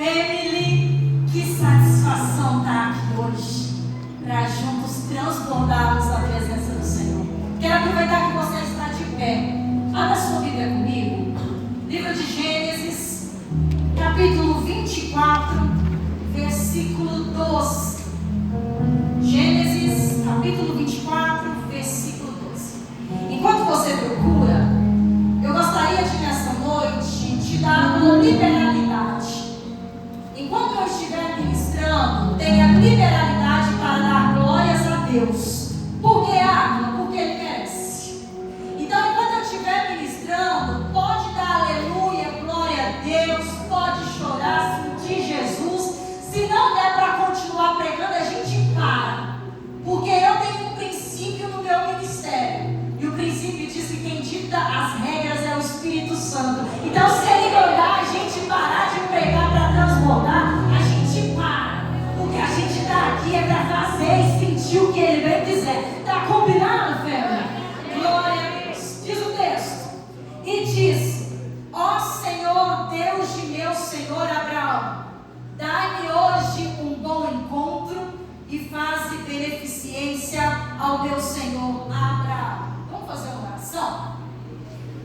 Family, que satisfação estar aqui hoje, para juntos transbordarmos a presença do Senhor. Quero aproveitar que você está de pé. Abra sua Bíblia comigo. Livro de Gênesis, capítulo 24, versículo 12. Gênesis, capítulo 24, versículo 12. Enquanto você procura, eu gostaria de, nessa noite, te dar uma liberalidade. Enquanto eu estiver ministrando, tenha liberalidade para dar glórias a Deus. Por que, Água? Porque Ele merece. Então, enquanto eu estiver ministrando, pode dar aleluia, glória a Deus, pode chorar, sentir Jesus. Se não der para continuar pregando, a gente para. Porque eu tenho um princípio no meu ministério. E o princípio diz que quem dita as regras é o Espírito Santo. Então, se Ele mandar a gente parar de pregar para transbordar, a gente para. Porque a gente está aqui é para fazer e sentir o que Ele bem quiser. Está combinado, Fêmea? Glória a Deus. Diz o texto. E diz: ó Senhor, Deus de meu Senhor Abraão, dai-me hoje um bom encontro e faze beneficência ao meu Senhor Abraão. Vamos fazer uma oração?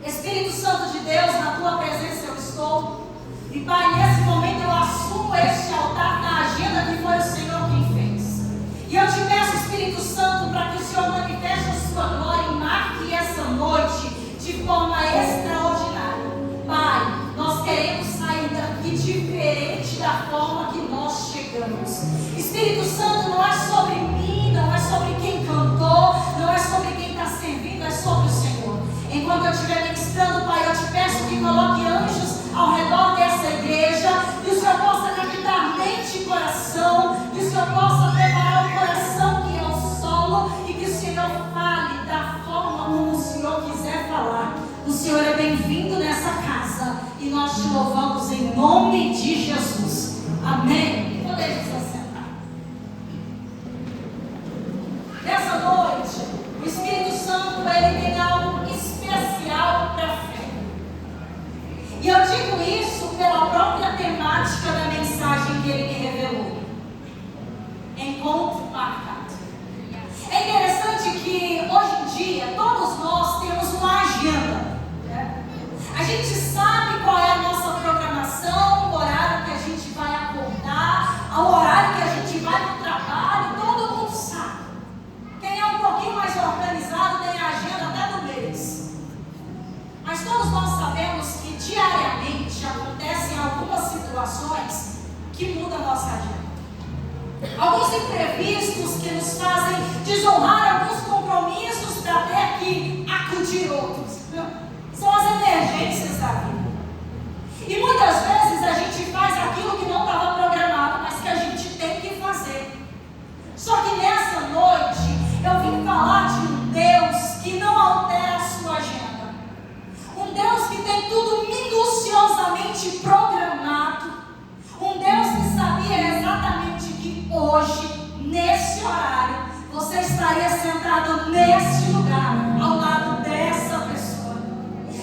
Espírito Santo de Deus, na tua presença eu estou. E Pai, nesse momento eu assumo este altar na agenda que foi o Senhor quem fez. E eu te peço, Espírito Santo, para que o Senhor manifeste a sua glória e marque essa noite de forma extraordinária. Pai, nós queremos sair daqui diferente da forma que nós chegamos. Espírito Santo, não é sobre mim, não é sobre quem cantou, não é sobre quem está servindo, é sobre o Senhor. Enquanto eu estiver ministrando, Pai, eu te peço que coloque anjos ao redor dessa igreja, que o Senhor possa captar mente e coração, que o Senhor possa preparar o coração que é o solo e que o Senhor fale da forma como o Senhor quiser falar. O Senhor é bem-vindo nessa casa e nós te louvamos em nome de Jesus. Amém. Podemos se assentar. Nessa noite, o Espírito Santo, ele tem algo especial para a fé. E eu digo isso pela própria temática da mensagem que ele me revelou. Encontro marcado. É interessante que hoje em dia todos nós temos uma agenda. Né? A gente sabe qual é a nossa programação, o horário que a gente vai acordar, o horário que a gente vai para o trabalho, todo mundo sabe. Quem é um pouquinho mais organizado tem a agenda até do mês. Mas todos nós sabemos que diariamente acontecem algumas situações que mudam a nossa agenda. Alguns imprevistos que nos fazem desonrar alguns compromissos para ter que acudir outros. São as emergências da vida. E muitas vezes a gente faz aquilo que não estava programado, mas que a gente tem que fazer. Só que nessa noite eu vim falar de um Deus que não altera a sua agenda. Um Deus que tem tudo minuciosamente programado. Um Deus que sabia exatamente que hoje, nesse horário, você estaria sentado neste lugar, ao lado dessa pessoa.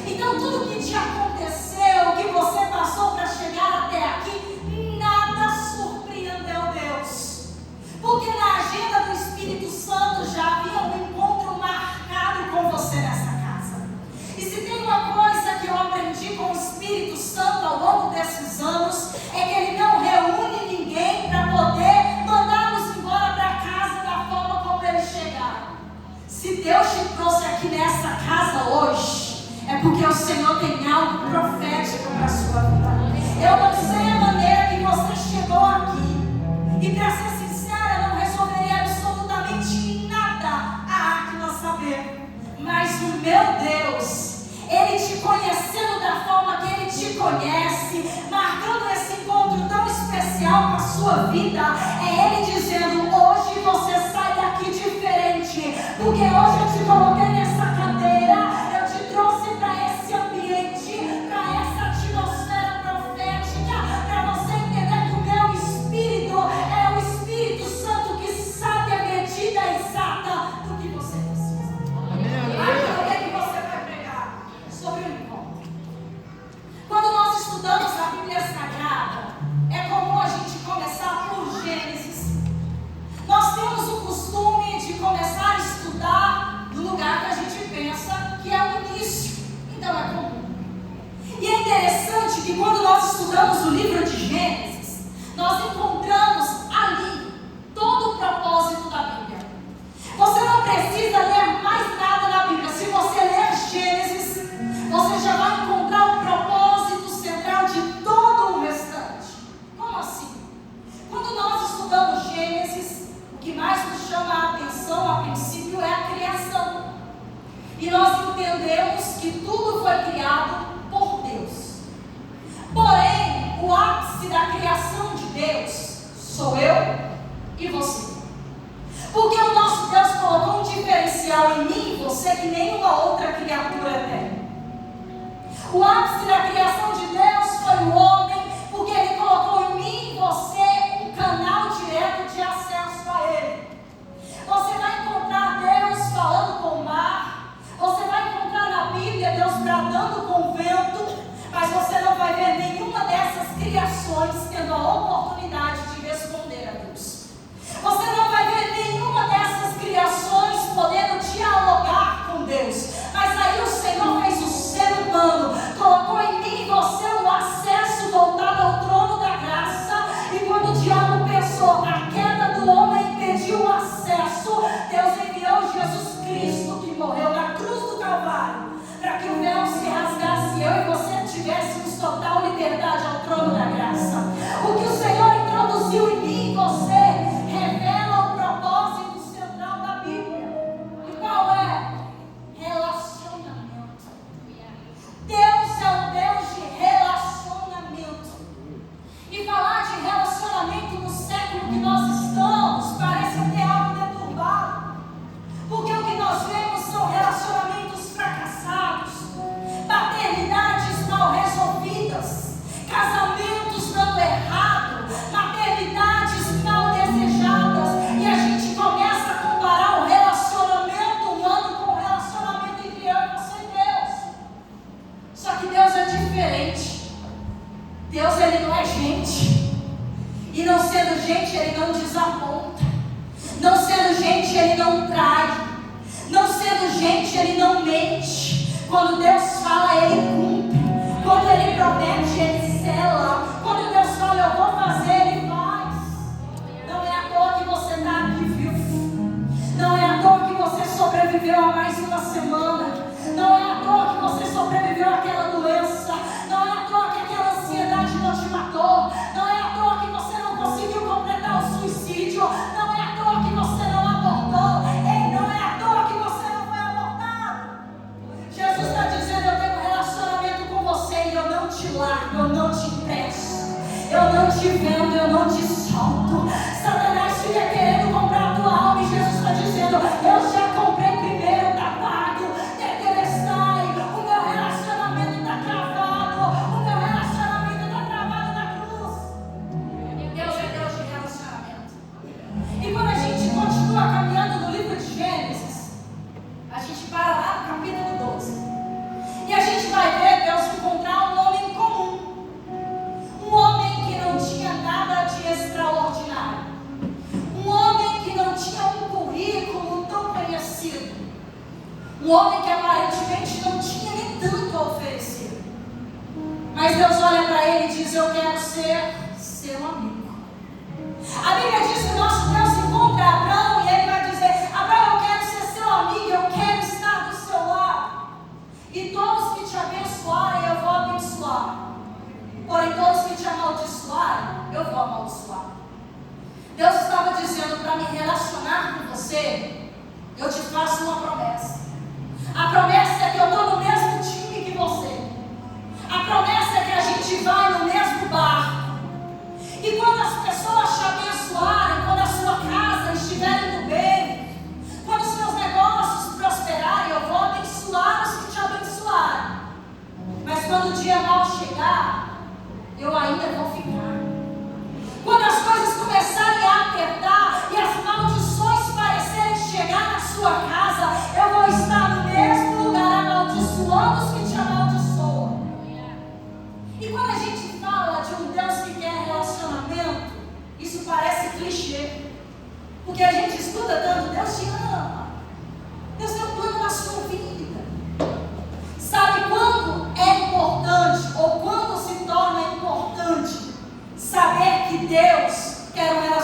Então tudo que te aconteceu, que você passou para chegar até aqui, nada surpreendeu Deus. Porque na agenda do Espírito Santo já havia um encontro marcado com você nessa casa. E se tem uma coisa que eu aprendi com o Espírito Santo ao longo desses anos, é que ele não reúne ninguém para poder mandá-los embora para casa da forma como eles chegaram. Se Deus te trouxe aqui nessa casa hoje, é porque o Senhor tem algo profético para a sua vida. Eu não sei a maneira que você chegou aqui. E para ser sincera, não resolveria absolutamente nada a Áquila saber. Mas o meu Deus, Ele te conhecendo da forma que Ele te conhece, marcando esse encontro tão especial com a sua vida, é Ele dizendo: hoje você sai daqui diferente, porque hoje eu te coloquei nessa cadeira, eu te trouxe para esse ambiente, para essa atmosfera profética, para você entender que o meu Espírito é o Espírito Santo que sabe a medida exata do que você precisa. Amém. O que é que você vai pregar sobre o encontro? Quando nós estudamos a Bíblia Sagrada, é como que tudo foi criado por Deus. Porém, o ápice da criação de Deus sou eu e você. Porque o nosso Deus colocou um diferencial em mim e você que nenhuma outra criatura tem. O ápice da criação de Deus foi o homem, porque Ele colocou em mim e você um canal direto de acesso a Ele. Você vai encontrar Deus falando com o mar, você vai encontrar na Bíblia Deus bradando com o vento, mas você não vai ver nenhuma dessas criações tendo a oportunidade de responder a Deus. Você não vai ver nenhuma dessas criações podendo dialogar com Deus. Mas aí o Senhor fez o ser humano, colocou em mim e você o acesso voltado ao trono da graça. E quando o diabo pensou, a queda do homem impediu o acesso, Deus enviou Jesus Cristo, que morreu na cruz do Calvário, para que o véu se rasgasse e eu e você tivéssemos total liberdade ao trono da graça. O que o Senhor introduziu em mim e você revela o propósito central da Bíblia. E qual é? Relacionamento. Deus é um Deus de relacionamento. E falar de relacionamento no século que nós estamos parece até algo deturbado. Porque o que nós vemos são relacionamentos fracassados, paternidades mal resolvidas, casamentos dando errado, maternidades mal desejadas, e a gente começa a comparar o relacionamento humano com o relacionamento entre eu e você e Deus. Só que Deus é diferente. Deus, Ele não é gente, e não sendo gente, Ele não desaponta, não sendo gente, Ele não trai, não sendo gente, Ele não mente. Quando Deus fala, Ele cumpre. Quando Ele promete, Ele sela. Quando Deus fala, eu vou fazer, Ele faz. Não é à toa que você está aqui vivo. Não é à toa que você sobreviveu a mais uma semana. Não é à toa que você sobreviveu àquela doença. Não é à toa que aquela ansiedade não te matou. Não é à toa que você não conseguiu completar o suicídio. Não é à toa que você não abortou. Ei, não é à toa que você não foi abortado. Jesus está dizendo, eu tenho um relacionamento com você e eu não te largo, eu não te impeço. Eu não te vendo, eu não te solto. Satanás fica querendo comprar a tua alma e Jesus está dizendo, eu já comprei primeiro, está pago. Tetelestai, o meu relacionamento está travado. O meu relacionamento está travado na cruz. Deus é Deus de relacionamento. E quando a gente continua caminhando no livro de Gênesis, a gente para lá no capítulo 12. E a gente vai ver Deus encontrar um homem comum. Um homem que não tinha nada de extraordinário. Um homem que não tinha um currículo tão conhecido. Um homem que aparentemente não tinha nem tanto a oferecer. Mas Deus olha para ele e diz, eu quero ser seu amigo. A Bíblia diz que o nosso Deus encontra Abraão e ele vai dizer, Abraão, eu quero ser seu amigo, eu quero estar do seu lado. E todos que te abençoarem, eu vou abençoar. Porém, todos que te amaldiçoarem, eu vou amaldiçoar. Deus estava dizendo, para me relacionar com você, eu te faço uma promessa. A promessa é que eu estou no mesmo time que você. A promessa é que a gente vai no mesmo barco. E quando as pessoas te abençoarem, quando a sua casa estiver indo bem, quando os seus negócios prosperarem, eu vou abençoar os que te abençoarem. Mas quando o dia mal chegar, eu ainda vou ficar. Quando as coisas começarem a apertar e as maldições parecerem chegar na sua casa, eu vou estar no mesmo lugar amaldiçoando os que te amaldiçoam. E quando a gente fala de um Deus que quer relacionamento, isso parece clichê. Porque a gente estuda tanto, Deus te ama. Deus tem um plano na sua vida. Sabe quando é importante ou quando se torna importante saber que Deus quer um relacionamento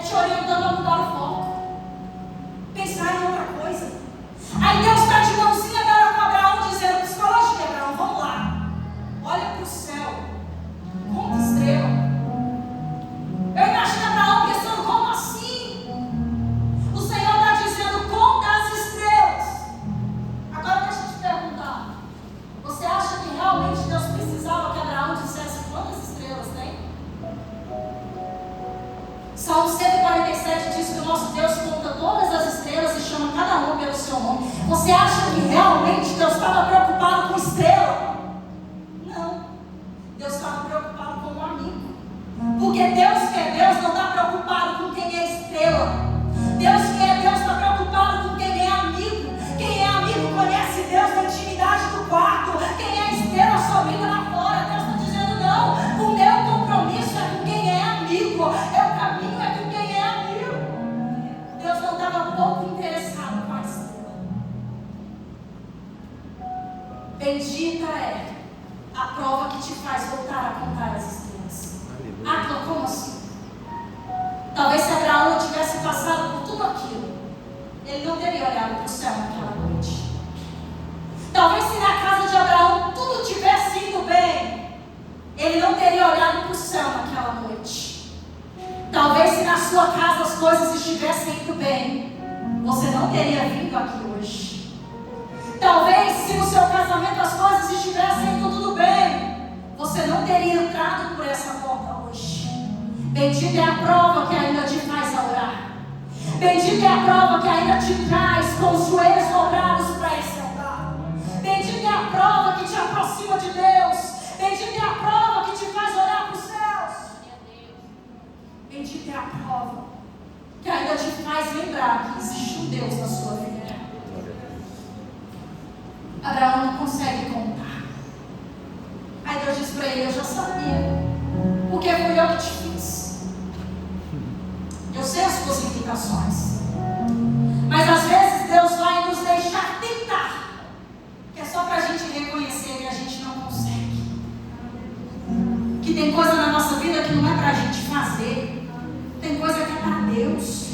te orientando a mudar o foco, pensar em outra coisa. Aí Deus está de mãozinha dada com Abraão, dizendo: psicologia, Abraão, vamos lá, olha para o céu, conta estrela. Eu imagino Abraão pensando: como assim? O Senhor está dizendo: conta as estrelas. Agora deixa eu te perguntar, você acha que realmente Deus precisava que Abraão dissesse quantas estrelas tem? Salmo 147 diz que o nosso Deus conta todas as estrelas e chama cada uma pelo seu nome. Você acha que realmente Deus estava preocupado com estrela? Não. Deus estava preocupado com um amigo. Porque Deus que é Deus não está preocupado com quem é estrela. Deus que é Deus está preocupado com quem é amigo. Quem é amigo conhece Deus na intimidade do quarto. Quem é estrela só brinca lá fora. Deus está dizendo: não, o meu compromisso é com quem é amigo. O caminho é com quem é amigo. Deus não estava pouco interessado com a estrela. Bendita é a prova que te faz voltar a contar as estrelas. Ah, como assim? Talvez se Abraão não tivesse passado por tudo aquilo, ele não teria olhado para o céu naquela noite. Talvez se na casa de Abraão tudo tivesse indo bem, ele não teria olhado para o céu naquela noite. Talvez se na sua casa as coisas estivessem indo bem, você não teria vindo aqui hoje. Talvez se no seu casamento as coisas estivessem indo tudo bem, você não teria entrado por essa porta hoje. Bendita é a prova que ainda te faz orar. Bendita é a prova que ainda te traz com os joelhos dobrados para esse altar. Bendita é a prova que te aproxima de Deus. Bendita é a prova que te faz olhar para os céus. Bendita é a prova que ainda te faz lembrar que existe um Deus na sua vida. Abraão não consegue contar. Aí Deus diz para ele: eu já sabia, porque fui eu que te fiz. Eu sei as suas limitações, mas às vezes Deus vai nos deixar tentar, que é só para a gente reconhecer que a gente não consegue, que tem coisa na nossa vida que não é para a gente fazer, tem coisa que é para Deus.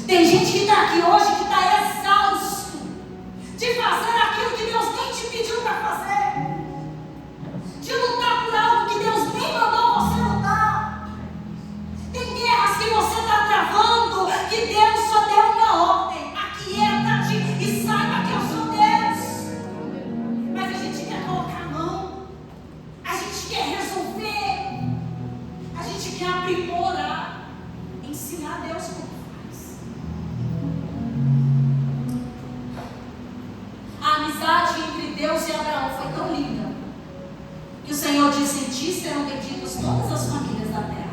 Tem gente que está aqui hoje que está exausto de fazer aquilo que Deus nem te pediu para fazer, de lutar por algo que Deus nem mandou você lutar. Tem guerras que você está travando, que Deus só deu uma ordem: aquieta-te e saiba que eu sou Deus. Mas a gente quer colocar a mão, a gente quer resolver, a gente quer aprimorar, ensinar Deus como faz. A amizade entre Deus e Abraão foi tão linda que o Senhor disse: em ti serão benditas todas as famílias da terra.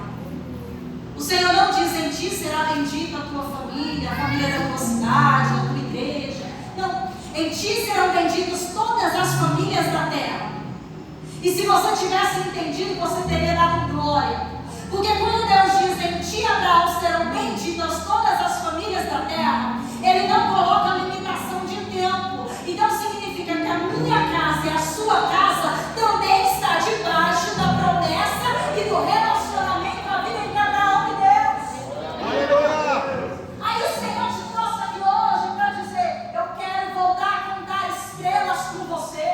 O Senhor não diz: em ti será bendita a tua família, a família da tua cidade, da tua igreja. Não, em ti serão benditas todas as famílias da terra. E se você tivesse entendido, você teria dado glória. Porque quando Deus diz: em ti, Abraão, serão benditas todas as famílias da terra, Ele não coloca limitação de tempo. Então significa que a minha casa e a sua casa também está debaixo da promessa e do relacionamento, a vida entre Abraão e Deus. Aí o Senhor te trouxe aqui hoje para dizer: eu quero voltar a contar estrelas com você.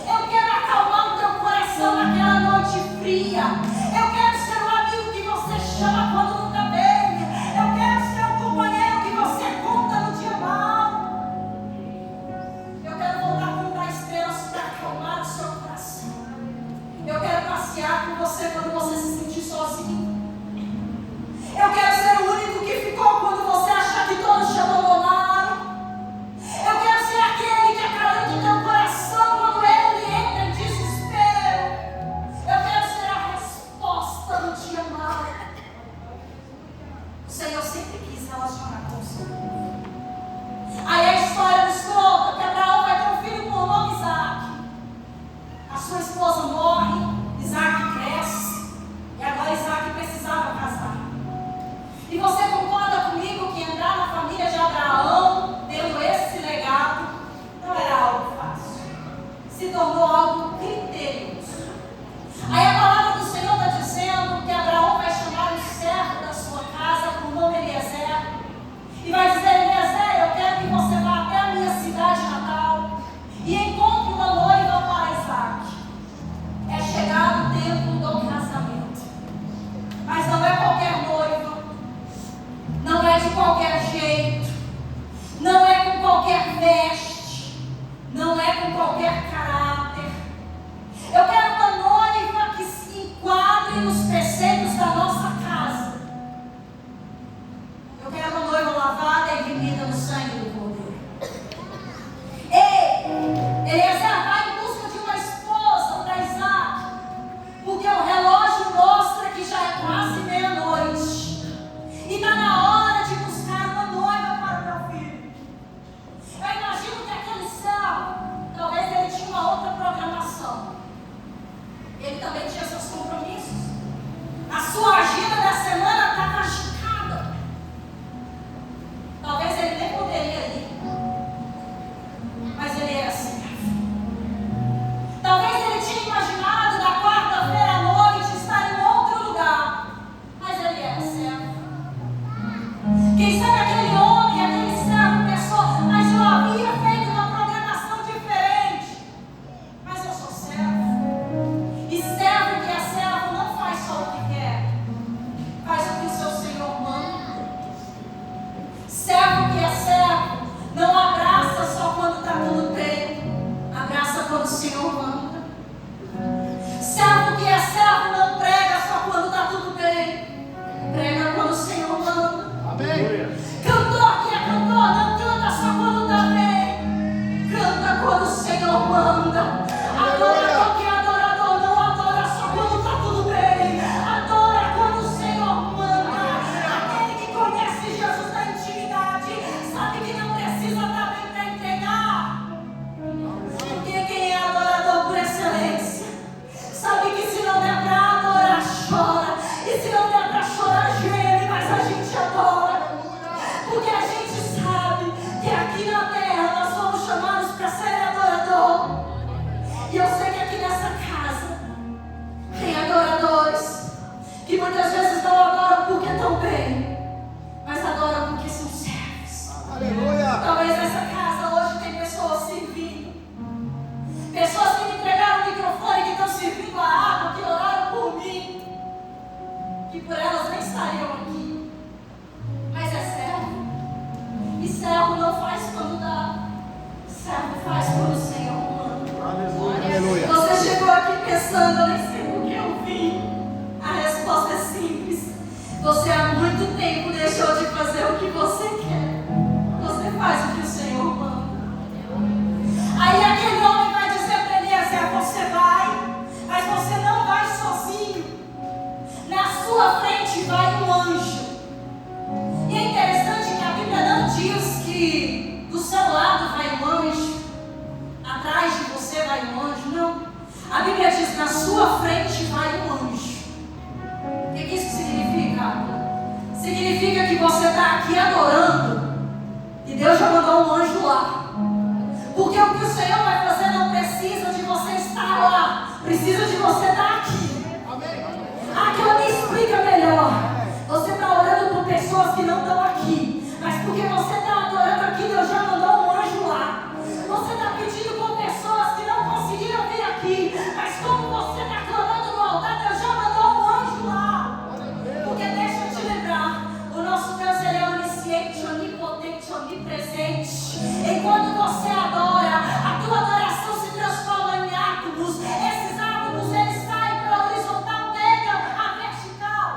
Eu quero acalmar o teu coração naquela noite fria. Eu quero ser o amigo que você chama quando não está bem. Eu quero ser o qualquer jeito, não é com qualquer veste, não é com qualquer caráter. Eu quero uma noiva que se enquadre nos preceitos da nossa casa. Eu quero uma noiva lavada e remida no sangue do Cordeiro. Ei, Eliezer vai em busca de uma esposa para Isaac, porque o relógio mostra que já é quase meia-noite e está na hora de buscar uma noiva para o meu filho. Eu imagino que aquele céu, talvez ele tinha uma outra programação. Ele também tinha seus compromissos. A sua agenda da semana estava agitada. Talvez ele nem poderia ir, mas ele era servo. Talvez ele tinha imaginado na quarta-feira à noite estar em outro lugar, mas ele era servo. Quem sabe aquele homem, aquele servo pensou, mas eu havia feito uma programação diferente. Mas eu sou servo. E servo que é servo não faz só o que quer, faz o que o seu Senhor manda. Servo que é servo não abraça só quando está tudo bem, abraça quando o Senhor manda. Servo que é servo não prega só quando está tudo bem, prega quando o Senhor manda. Amém. Cantor que é cantor não canta só quando está bem, canta quando o Senhor manda. Adorador que é adorador não adora só quando está tudo bem, adora quando o Senhor manda. Aquele que conhece Jesus na intimidade sabe que não precisa estar bem para entregar, porque quem é adorador por excelência sabe que se não der para adorar, chora, e se não der para chorar, geme, mas a gente adora, porque a gente sabe que aqui na terra nós fomos chamados para ser adorador. E eu sei que aqui nessa casa tem adoradores que muitas vezes não adoram porque estão bem, mas adoram porque são servos. Aleluia. Talvez nessa casa hoje tem pessoas servindo, pessoas que me entregaram o microfone, que estão servindo a água, que oraram por mim, que por elas nem estariam aqui, mas é servo. E servo não faz quando dá, servo faz quando o Senhor manda. Aleluia. Você chegou aqui pensando, eu nem sei por que eu vim. A resposta é simples. Você há muito tempo deixou de fazer o que você quer. Você faz o que o Senhor manda. Aí aquele homem vai dizer para Eliezer, você vai, mas você não vai sozinho. Na sua frente vai um anjo. E é interessante que a Bíblia não diz que do seu lado vai um anjo, atrás de você vai um anjo, não. A Bíblia diz, na sua frente vai um anjo. O que isso significa? Significa que você está aqui adorando e Deus já mandou um anjo lá. Porque o que o Senhor vai fazer não precisa de você estar lá, precisa de você estar aqui. Aquilo me explica melhor. Você está orando por pessoas que não estão aqui, mas porque você está adorando aqui, Deus já mandou um anjo lá. Você está pedindo por pessoas que não conseguiram vir aqui, mas como você está clamando no altar, Deus já mandou um anjo lá. Porque deixa eu te lembrar, o nosso Deus ele é onisciente, onipotente, onipresente. Enquanto você adora, a tua adoração se transforma em átomos. Esses átomos eles saem pela horizontal, pegam a vertical.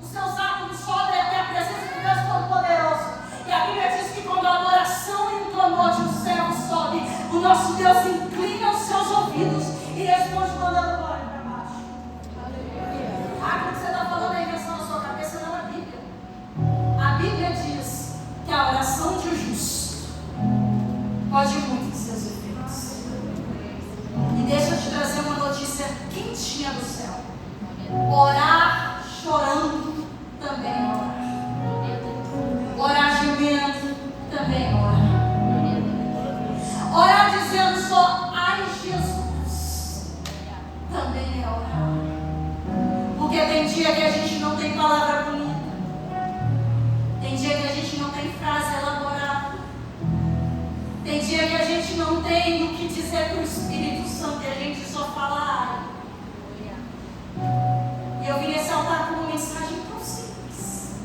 Os seus átomos sobem até a presença do Deus Todo-Poderoso. E a Bíblia diz que quando a adoração e o clamor de um servo sobe, o nosso Deus inclina os seus ouvidos e responde mandando glória para baixo. Quando você está falando a invenção na sua cabeça, não é a Bíblia. A Bíblia diz que a oração de um justo pode muito dos seus efeitos. E deixa eu te trazer uma notícia quentinha do céu. Orar chorando também é orar. Orar gemendo também é orar. Orar dizendo só, ai Jesus, também é orar. Porque tem dia que a gente não tem palavra bonita. Tem dia que a gente não tem frase elaborada. Tem dia que a gente não tem o que dizer para o Espírito Santo e a gente só fala ai. E eu vim nesse altar com uma mensagem tão simples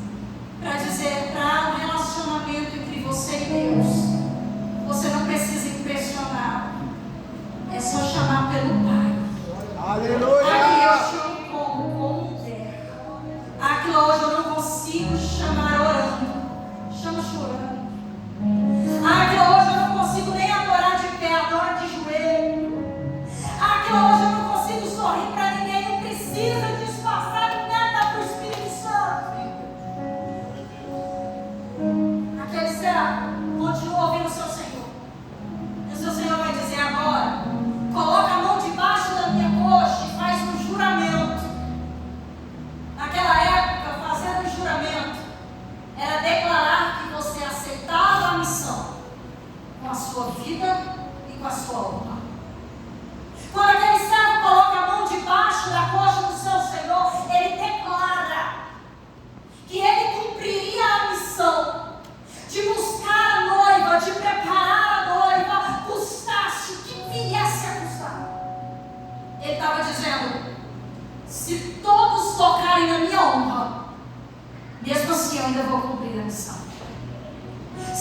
para dizer, para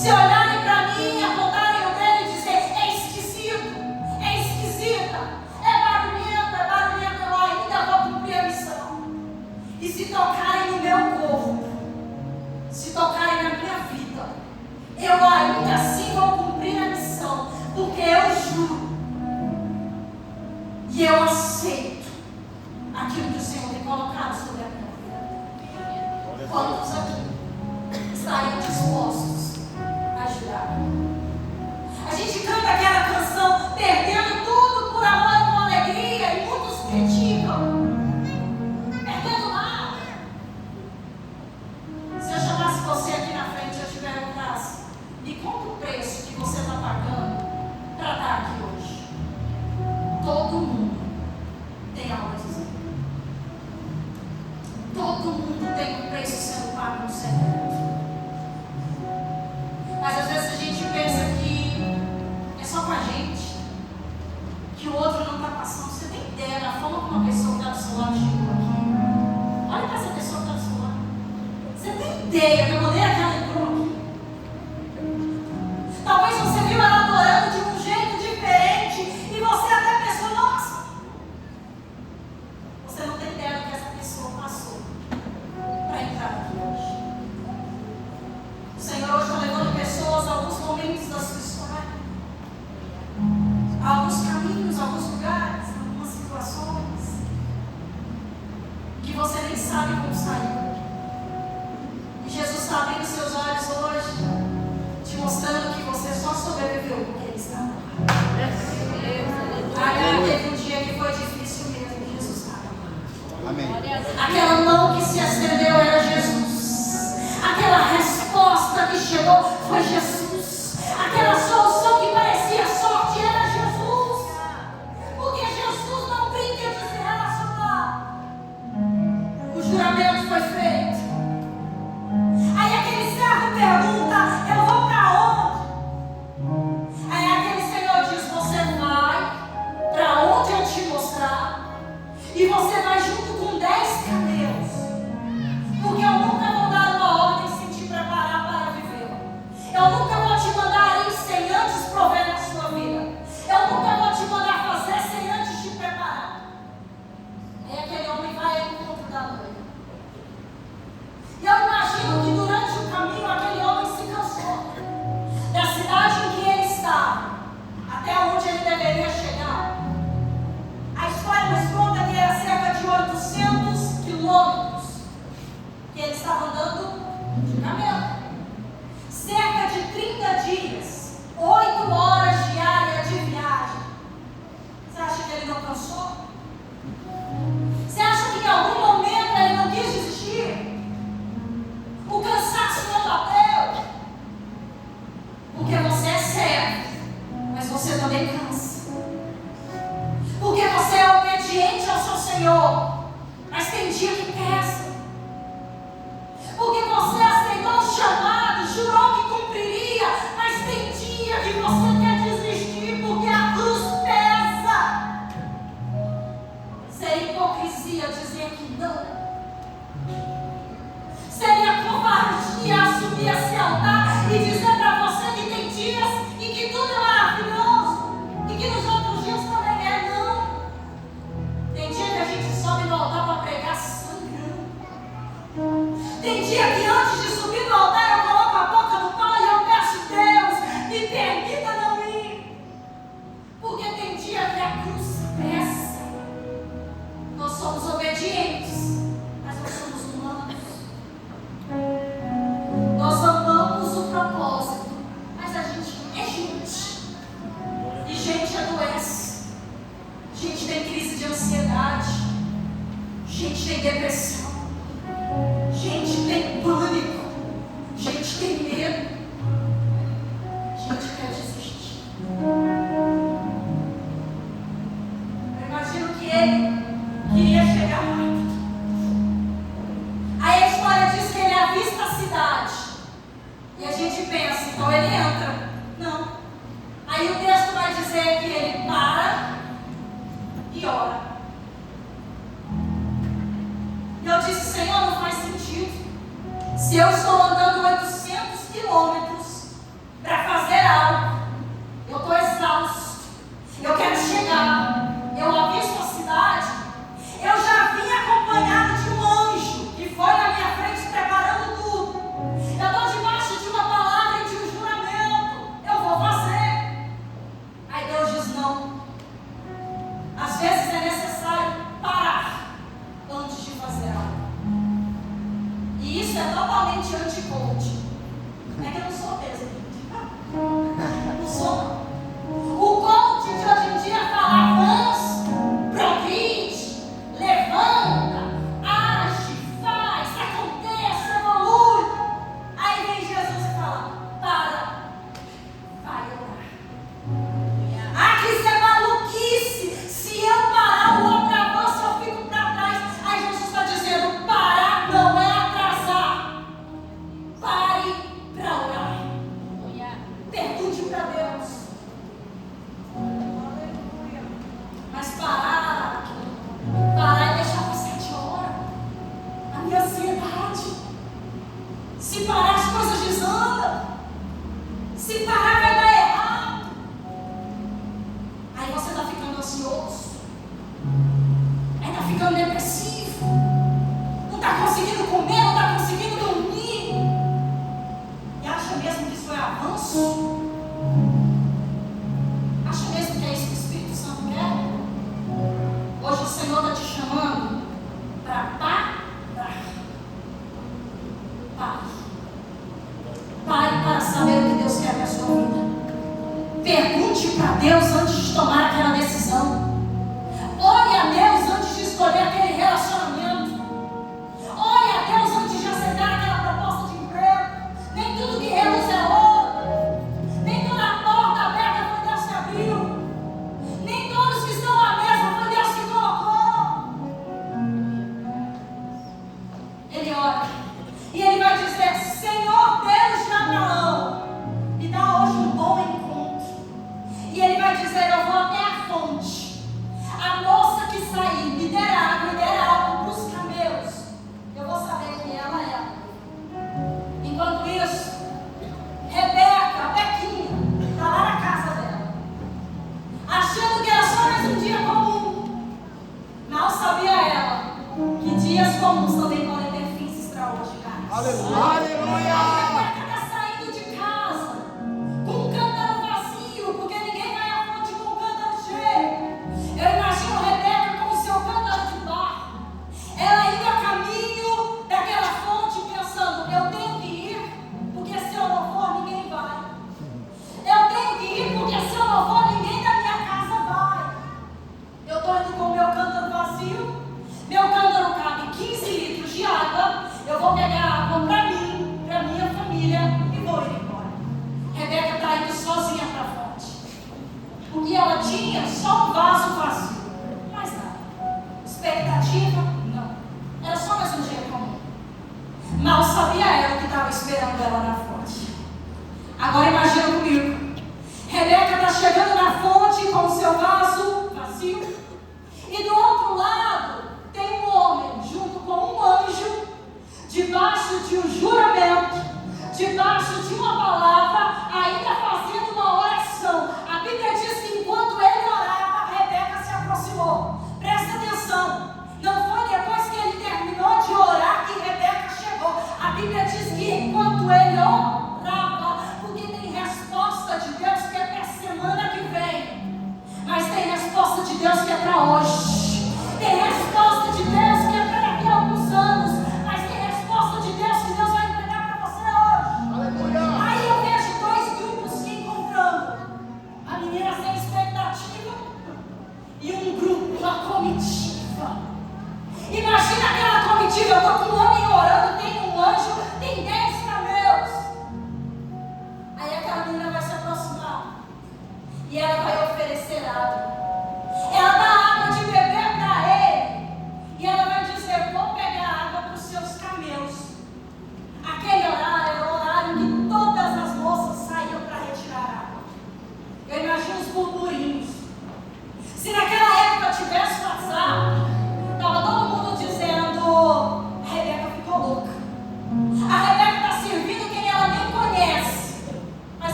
Se olharem para mim, apontarem o dedo e dizer, é esquisito, é esquisita, é barulhenta, eu ainda vou cumprir a missão. E se tocarem no meu corpo, se tocarem na minha vida, eu ainda assim vou cumprir a missão, porque eu juro e eu aceito aquilo que o Senhor tem colocado sobre a minha vida. Quantos aqui estariam dispostos a ajudar? A gente canta aquela canção, perdendo tudo por amor e com alegria, e muitos criticam. Perdendo nada. Se eu chamasse você aqui na frente e eu te perguntasse, me conta o preço que você está pagando para estar aqui hoje. Todo mundo tem algo a dizer. Todo mundo tem um preço sendo pago no secreto. Mas às vezes a gente pensa que é só com a gente, que o outro não está passando. Você tem ideia da forma como uma pessoa que está do seu lado chegou aqui? Olha para essa pessoa que está do seu lado. Você tem ideia da maneira que ela entrou aqui? Talvez você viu ela adorando de um jeito diferente e você até pensou, nossa, você não tem ideia do que essa pessoa passou para entrar aqui hoje. O Senhor hoje está levando pessoas a alguns momentos da sua história, a alguns caminhos, a alguns lugares, a algumas situações que você nem sabe como sair. E Jesus está abrindo seus olhos hoje, te mostrando que você só sobreviveu porque Ele estava lá. Teve um dia que foi difícil mesmo e Jesus estava lá. Amém. Aquela mão que se estendeu era Jesus. Aquela resposta que chegou foi Jesus. Aquela solução que parecia sorte era Jesus. Porque Jesus não brinca de se relacionar. O juramento foi feito. Aí aquele servo pergunta, eu vou para onde? Aí aquele Senhor diz, você vai para onde eu te mostrar. E você vai junto com 10 camelos. Porque eu nunca vou dar uma ordem sem te preparar para viver. Eu nunca vou te mandar ir sem antes prover na sua vida. Eu nunca vou te mandar fazer sem antes te preparar. Aí aquele homem vai ao encontro da noiva. E eu imagino que durante o caminho aquele homem se cansou da cidade em que ele estava até onde ele deveria chegar. A história nos conta que era cerca de 800 quilômetros que ele estava andando de camelo. Cerca de 30 dias, 8 horas diárias de viagem. Você acha que ele não cansou? Você acha que em algum momento ele não quis desistir? O cansaço não bateu? Porque você é servo, mas você também cansa. Porque você é obediente ao seu Senhor, mas tem dia que pesa. Porque você aceitou o chamado, jurou que cumpriria, mas tem dia que você quer desistir porque a cruz pesa. Seria hipocrisia dizer que não. Seria covardia assumir esse altar e dizer para você que tem dias e que tudo é maravilhoso e que nos outros dias também é. Não. Tem dia que a gente sobe no altar para pregar sangrando. Tem dia que antes de subir no altar eu coloco a boca no pau e eu peço, Deus, me permita não ir. Porque tem dia que a cruz pesa. Nós somos obedientes, mas nós somos humanos. Nós amamos o propósito, mas a gente é gente. E gente adoece. Gente tem crise de ansiedade. Gente tem depressão. Gente tem pânico. Gente tem medo. Gente quer desistir. Eu imagino que ele queria chegar rápido. Aí a história diz que ele avista a cidade. E a gente pensa, então ele entra. Não. Aí o texto vai dizer que ele para e ora. E eu disse, Senhor, não faz sentido. Se eu estou andando 800 quilômetros mesmo que isso foi avanço? Acha mesmo que é isso que o Espírito Santo quer? Hoje o Senhor está te chamando para parar. Pare para saber o que Deus quer para a sua vida. Pergunte para Deus antes de tomar aquela decisão. Ore a Deus antes de escolher aquele relacionamento. Ore a Deus antes de aceitar aquela proposta de emprego. Nem tudo que reluz é ouro. Nem toda porta aberta foi Deus que abriu. Nem todos que estão à mesa foi Deus que colocou. Ele ora e ele vai dizer: Senhor Deus de Abraão, me dá hoje um bom encontro. E ele vai dizer: eu vou até a fonte.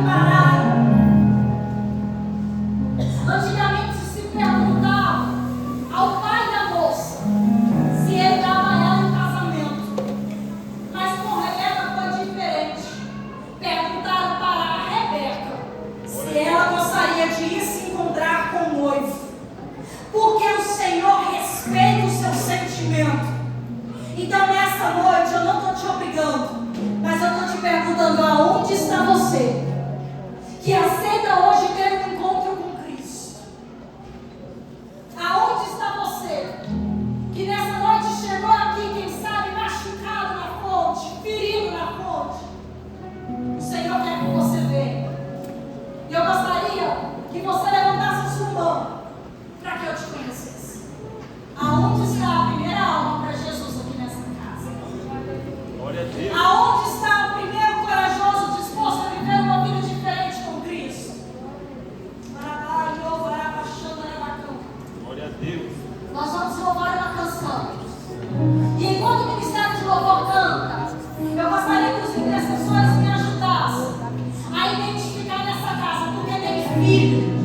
parar. Antigamente se perguntava ao pai da moça se ele dava a ela um casamento. Mas com Rebeca foi diferente. Perguntaram para a Rebeca se ela gostaria de ir se encontrar com o noivo. Porque o Senhor respeita o seu sentimento. Então nessa noite eu não estou te obrigando, mas eu estou te perguntando: aonde está você que aceita hoje ter um encontro com Cristo? Aonde está você que nessa noite chegou aqui, quem sabe machucado na fonte, ferido na fonte? O Senhor quer que você venha. E eu gostaria que você levantasse a sua mão para que eu te conhecesse. Aonde está a primeira alma para Jesus aqui nessa casa? Glória a Deus. Aonde está o primeiro corajoso disposto a viver uma vida diferente com Cristo? Glória a Deus. Nós vamos louvar uma canção. E enquanto o Ministério de Louvor canta, eu gostaria que os intercessores me ajudassem a identificar nessa casa, porque tem filho